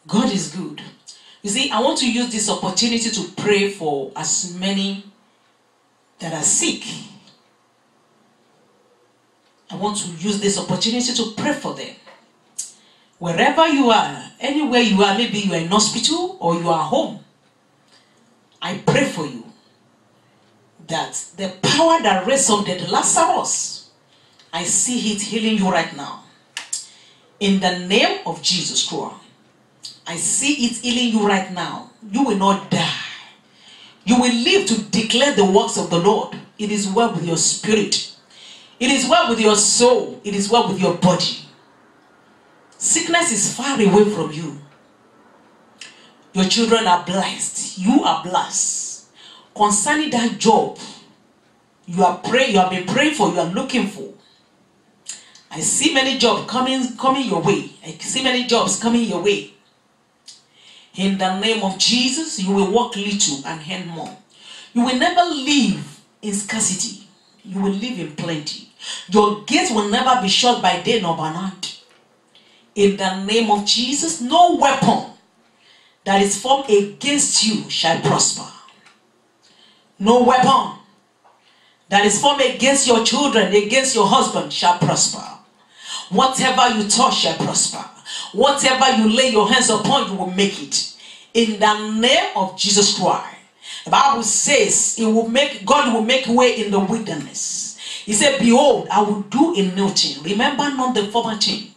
God is good. You see, I want to use this opportunity to pray for as many that are sick. I want to use this opportunity to pray for them. Wherever you are, anywhere you are, maybe you are in hospital or you are home, I pray for you that the power that raised up dead Lazarus, I see it healing you right now. In the name of Jesus Christ, I see it healing you right now. You will not die. You will live to declare the works of the Lord. It is well with your spirit. It is well with your soul. It is well with your body. Sickness is far away from you. Your children are blessed. You are blessed. Concerning that job, you have been praying for, you are looking for. I see many jobs coming your way. I see many jobs coming your way. In the name of Jesus, you will work little and earn more. You will never live in scarcity. You will live in plenty. Your gates will never be shut by day nor by night. In the name of Jesus, no weapon that is formed against you shall prosper. No weapon that is formed against your children, against your husband shall prosper. Whatever you touch shall prosper. Whatever you lay your hands upon, you will make it. In the name of Jesus Christ. The Bible says God will make way in the wilderness. He said, behold, I will do a new thing. Remember not the former thing.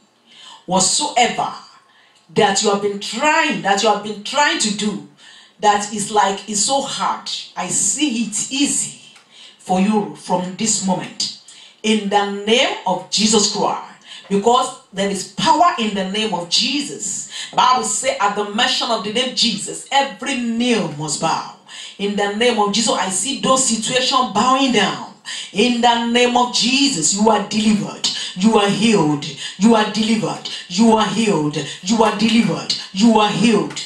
Whatsoever that you have been trying to do, that is like it's so hard, I see it easy for you from this moment. In the name of Jesus Christ. Because there is power in the name of Jesus. The Bible says at the mention of the name Jesus, every knee must bow. In the name of Jesus, I see those situations bowing down. In the name of Jesus, you are delivered. You are healed. You are delivered. You are healed. You are delivered. You are healed.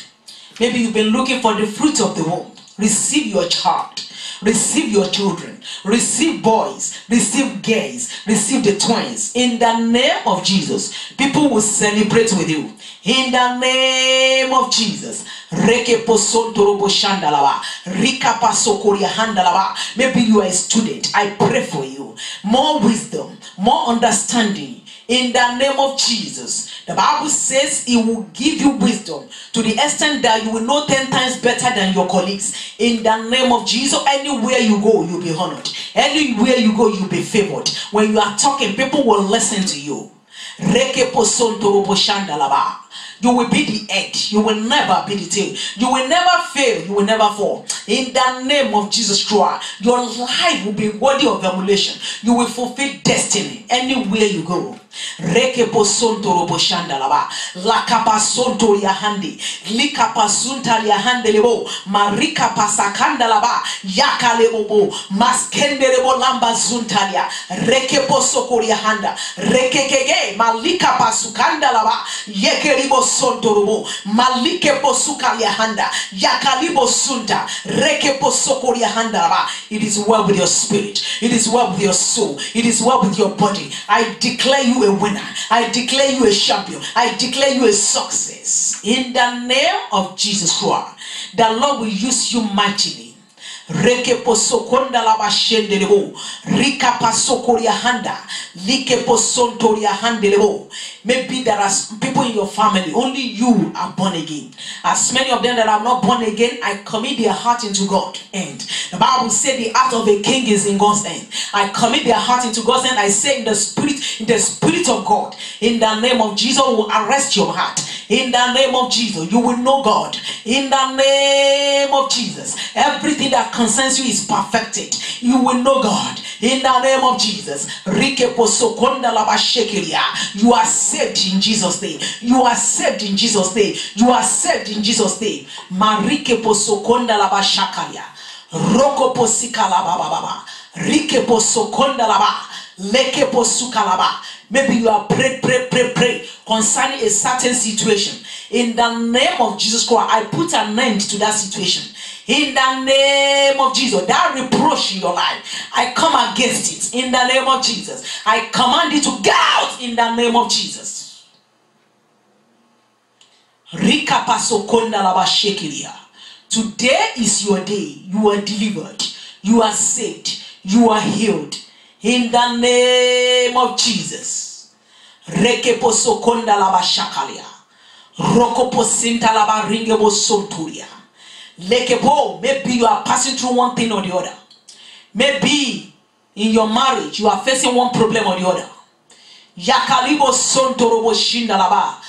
Maybe you've been looking for the fruit of the womb. Receive your child. Receive your children. Receive boys. Receive girls. Receive the twins. In the name of Jesus, people will celebrate with you. In the name of Jesus. Maybe you are a student. I pray for you. More wisdom. More understanding. In the name of Jesus. The Bible says it will give you wisdom to the extent that you will know 10 times better than your colleagues. In the name of Jesus, anywhere you go, you'll be honored. Anywhere you go, you'll be favored. When you are talking, people will listen to you. You will be the head. You will never be the tail. You will never fail. You will never fall. In the name of Jesus Christ, your life will be worthy of emulation. You will fulfill destiny anywhere you go. Marika pasakanda laba yakale bobo maskenderebo lamba zuntalia rekepo sokoria handa rekekege malika pasukanda laba yekeribo sontorobo malike posukalia handa yakalibo sunta rekepo sokoria handa laba. It is well with your spirit. It is well with your soul. It is well with your body. I declare you a winner. I declare you a champion. I declare you a success. In the name of Jesus Christ. The Lord will use you mightily. Reke posokonda laba shendelebo. Rika pasokoria handa. Like posontoria handelebo. Maybe there are people in your family, only you are born again. As many of them that are not born again, I commit their heart into God. And the Bible said the heart of a king is in God's hand. I commit their heart into God's hand. I say in the spirit of God, in the name of Jesus, will arrest your heart. In the name of Jesus, you will know God. In the name of Jesus, everything that concerns you is perfected. You will know God. In the name of Jesus, you are saved in Jesus' name. You are saved in Jesus' name. You are saved in Jesus' name. Marike posokonda laba shakalia. Roko posika laba baba. Rike posokonda laba. Leke posuka laba. Maybe you are pray concerning a certain situation. In the name of Jesus Christ, I put an end to that situation. In the name of Jesus, that reproach in your life, I come against it. In the name of Jesus, I command it to get out. In the name of Jesus. Today is your day. You are delivered. You are saved. You are healed. In the name of Jesus. Rekeposokonda laba shakalia. Rokoposinta laba ringebo sonturia. Lekepo, maybe you are passing through one thing or the other. Maybe in your marriage you are facing one problem or the other. Yakalibo sontorobo shindalaba.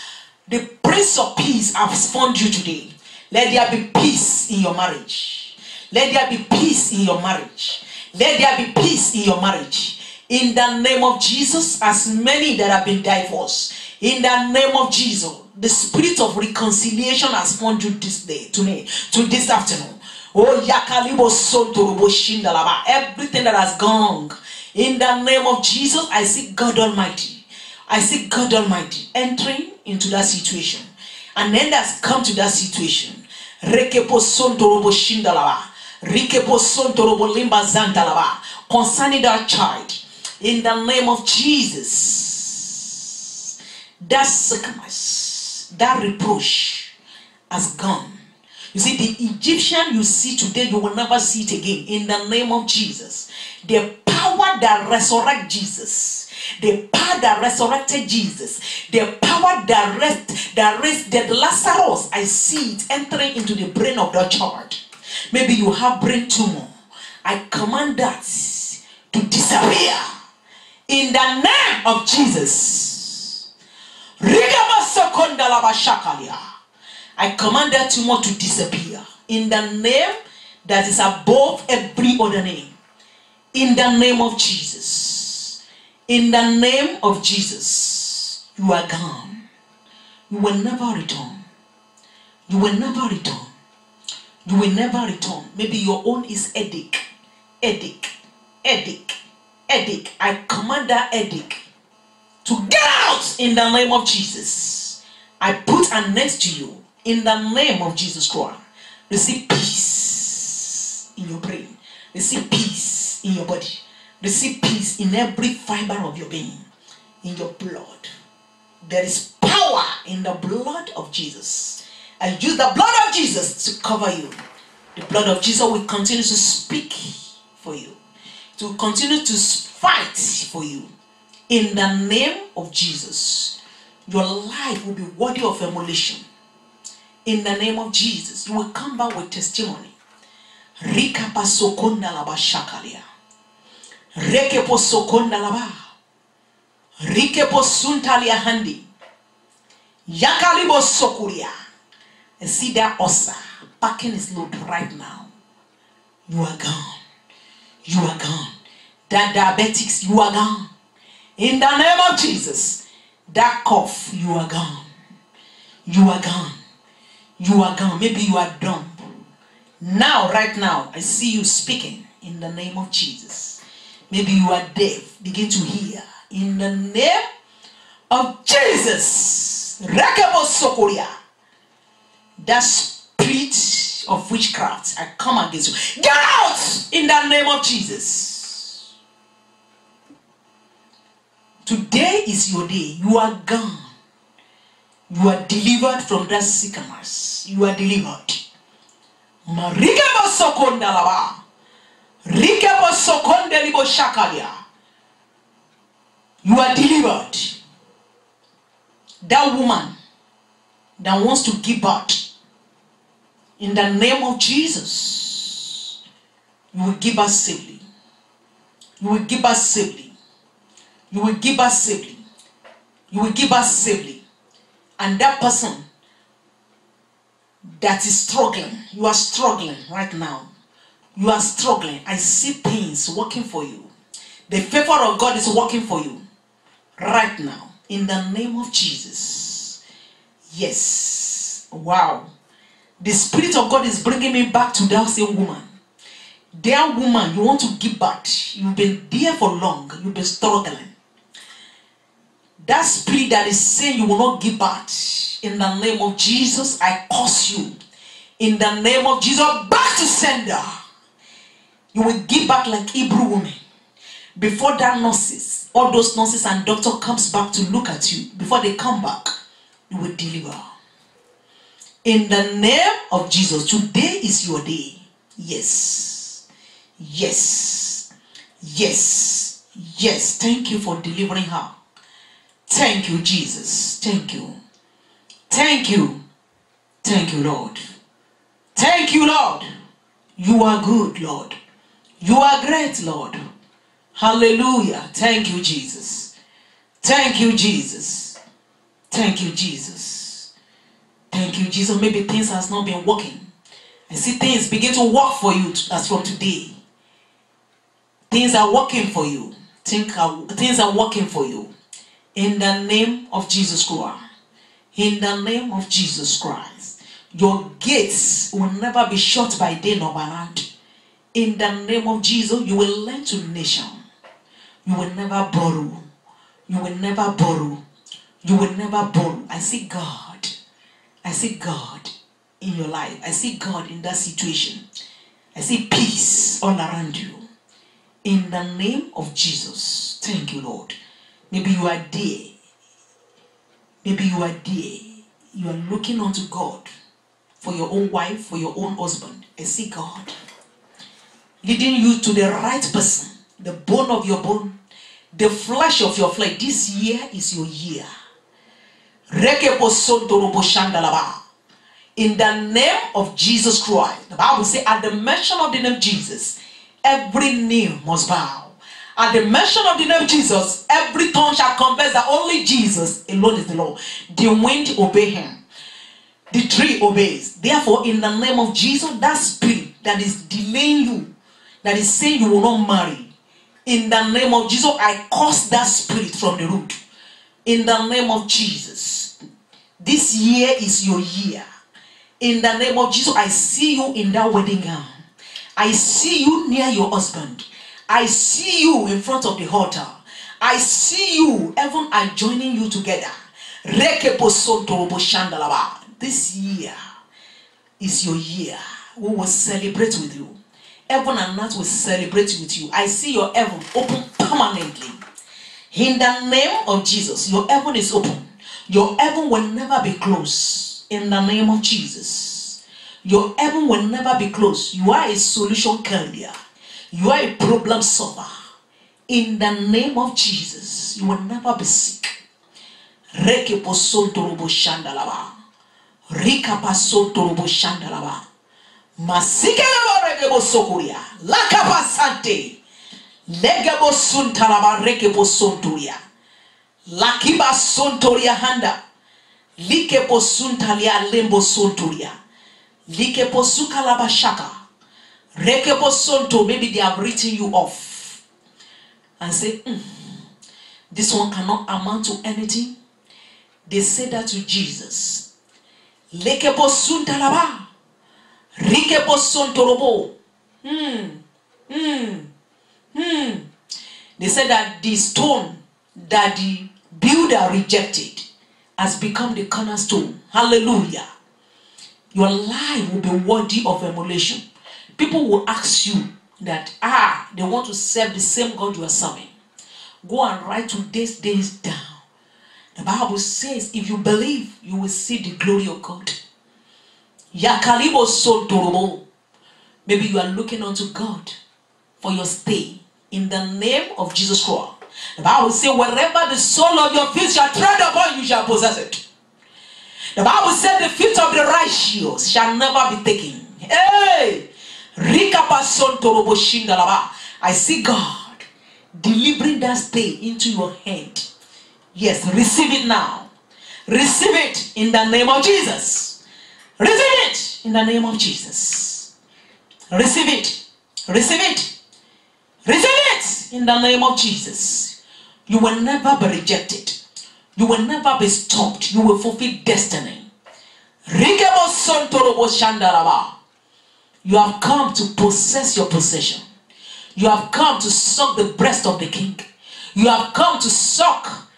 The Prince of Peace has found you today. Let there be peace in your marriage. Let there be peace in your marriage. Let there be peace in your marriage. In the name of Jesus, as many that have been divorced, in the name of Jesus, the spirit of reconciliation has found you this day, to this afternoon. Oh, yakalibo sontorobo shindalaba. Everything that has gone, in the name of Jesus, I see God Almighty. I see God Almighty entering into that situation. And then that's come to that situation. Rekepo sontorobo shindalaba. Rekepo sontorobo limba zantalaba. Concerning that child, in the name of Jesus, that sickness, that reproach has gone. You see, the Egyptian you see today, you will never see it again. In the name of Jesus, the power that resurrected Jesus, the power that resurrected Jesus, the power that raised Lazarus, I see it entering into the brain of the child. Maybe you have brain tumor. I command that to disappear in the name of Jesus. I command that tumor to disappear in the name that is above every other name. In the name of Jesus. In the name of Jesus. You are gone. You will never return. You will never return. You will never return. Maybe your own is headache. Headache. Headache. Headache. I command that headache to get out in the name of Jesus. I put an next to you in the name of Jesus Christ. Receive peace in your brain. Receive peace in your body. Receive peace in every fiber of your being. In your blood. There is power in the blood of Jesus. I use the blood of Jesus to cover you. The blood of Jesus will continue to speak for you. To continue to fight for you. In the name of Jesus. Your life will be worthy of emulation. In the name of Jesus, you will come back with testimony. Rikapa sokonda laba shakalia. Rekepo sokonda laba. Rikepo suntalia handi. Yakalibo sokuria. And see that osa packing his load right now. You are gone. You are gone. That diabetics, you are gone. In the name of Jesus. That cough, you are gone. You are gone. You are gone. Maybe you are dumb. Now, right now, I see you speaking in the name of Jesus. Maybe you are deaf. Begin to hear in the name of Jesus. Rekebo sokoria. That spirit of witchcraft, I come against you. Get out in the name of Jesus. Today is your day. You are gone. You are delivered from that sickness. You are delivered. You are delivered. That woman that wants to give birth, in the name of Jesus, you will give us safely. You will give us safely. You will give us safely. You will give us safely. And that person that is struggling, you are struggling right now. You are struggling. I see pains working for you. The favor of God is working for you right now. In the name of Jesus. Yes. Wow. The Spirit of God is bringing me back to that same woman. That woman, you want to give birth. You've been there for long. You've been struggling. That spirit that is saying you will not give birth, in the name of Jesus, I curse you. In the name of Jesus, back to sender. You will give back like Hebrew woman. Before that nurses, all those nurses and doctor comes back to look at you, before they come back, you will deliver. In the name of Jesus, today is your day. Yes. Yes. Yes. Yes. Thank you for delivering her. Thank you, Jesus. Thank you. Thank you. Thank you, Lord. Thank you, Lord. You are good, Lord. You are great, Lord. Hallelujah. Thank you, Jesus. Thank you, Jesus. Thank you, Jesus. Thank you, Jesus. Maybe things has not been working. I see things begin to work for you as from today. Things are working for you. Things are working for you. In the name of Jesus Christ. In the name of Jesus Christ. Your gates will never be shut by day nor by night. In the name of Jesus, you will lend to the nation. You will never borrow. You will never borrow. You will never borrow. I see God. I see God in your life. I see God in that situation. I see peace all around you. In the name of Jesus. Thank you, Lord. Maybe you are there. Maybe you are there. You are looking unto God for your own wife, for your own husband. I see God leading you to the right person, the bone of your bone, the flesh of your flesh. This year is your year. In the name of Jesus Christ. The Bible says, at the mention of the name Jesus, every knee must bow. At the mention of the name Jesus, every tongue shall confess that only Jesus alone is the Lord. The wind obey him. The tree obeys. Therefore, in the name of Jesus, that spirit that is delaying you, that is saying you will not marry, in the name of Jesus, I curse that spirit from the root. In the name of Jesus. This year is your year. In the name of Jesus, I see you in that wedding gown. I see you near your husband. I see you in front of the altar. I see you, heaven are joining you together. This year is your year. We will celebrate with you. Heaven and earth will celebrate with you. I see your heaven open permanently. In the name of Jesus, your heaven is open. Your heaven will never be closed. In the name of Jesus, your heaven will never be closed. You are a solution carrier. You are a problem solver. In the name of Jesus, you will never be sick. Rika pasotorobo shandalaba. Masikelebo regebo sokuria. Lakapa sante. Legebo suntalaba regebo sonturia. Lakiba sontoria handa. Likepo suntalia lembo sonturia. Likepo sukalaba shaka. Rekebo sonto. Maybe they have written you off. And say, this one cannot amount to anything. They say that to Jesus. Lekebo suntalaba. Rikebo sontorobo. They said that the stone that the builder rejected has become the cornerstone. Hallelujah. Your life will be worthy of emulation. People will ask you that, they want to serve the same God you are serving. Go and write today's days down. The Bible says, if you believe, you will see the glory of God. Yakalibo sontorobo. Maybe you are looking unto God for your stay. In the name of Jesus Christ. The Bible says, wherever the sole of your feet shall tread upon, you shall possess it. The Bible said, the feet of the righteous shall never be taken. Hey! I see God delivering that stay into your hand. Yes, receive it now. Receive it in the name of Jesus. Receive it in the name of Jesus. Receive it. Receive it. Receive it in the name of Jesus. You will never be rejected. You will never be stopped. You will fulfill destiny. You have come to possess your possession. You have come to suck the breast of the king. You have come to suck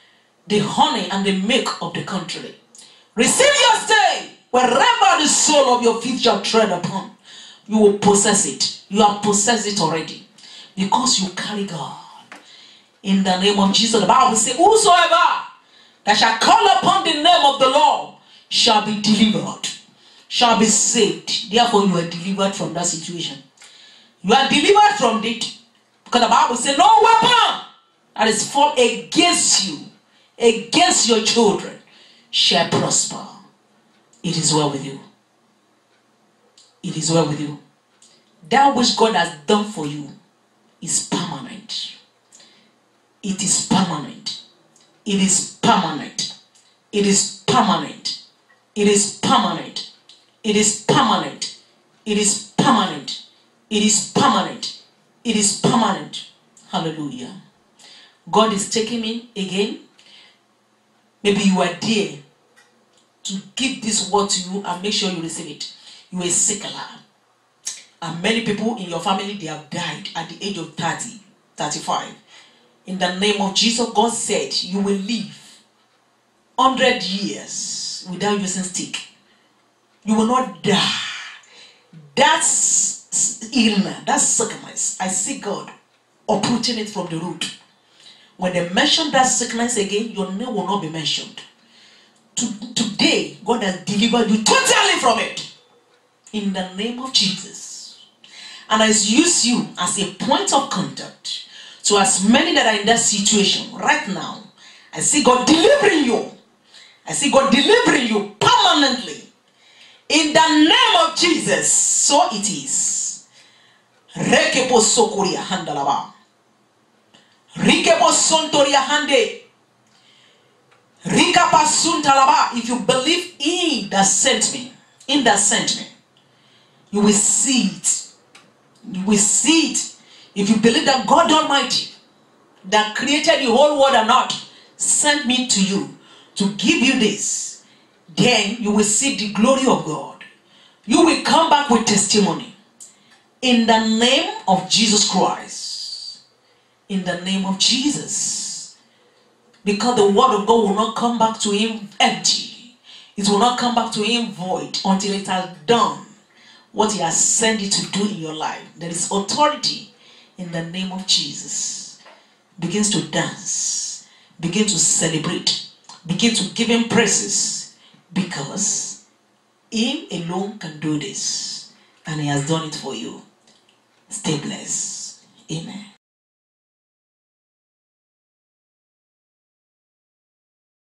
the honey and the milk of the country. Receive your stay. Wherever the sole of your feet shall tread upon, you will possess it. You have possessed it already. Because you carry God. In the name of Jesus, the Bible says, whosoever that shall call upon the name of the Lord shall be delivered. shall be saved. Therefore, you are delivered from that situation. You are delivered from it. Because the Bible says, no weapon that is formed against you, against your children, shall prosper. It is well with you. It is well with you. That which God has done for you is permanent. It is permanent. It is permanent. It is permanent. It is permanent. It is permanent. It is permanent. It is permanent. It is permanent. Hallelujah. God is taking me again. Maybe you are there to give this word to you and make sure you receive it. You are sick alive. And many people in your family, they have died at the age of 30, 35. In the name of Jesus, God said you will live 100 years without using stick. You will not die. That's illness, that's sickness. I see God uprooting it from the root. When they mention that sickness again, your name will not be mentioned. Today, God has delivered you totally from it. In the name of Jesus. And I use you as a point of contact to as many that are in that situation right now. I see God delivering you. I see God delivering you permanently. In the name of Jesus, so it is. Rekepo sokoria handalaba. Rikepo sontoria hande. Rikapa suntalaba. If you believe in that sent me, you will see it. You will see it. If you believe that God Almighty, that created the whole world and earth, sent me to you to give you this, then you will see the glory of God. You will come back with testimony. In the name of Jesus Christ. In the name of Jesus. Because the word of God will not come back to him empty. It will not come back to him void until it has done what he has sent it to do in your life. There is authority in the name of Jesus. Begins to dance. Begin to celebrate. Begin to give him praises. Because him alone can do this. And he has done it for you. Stay blessed. Amen.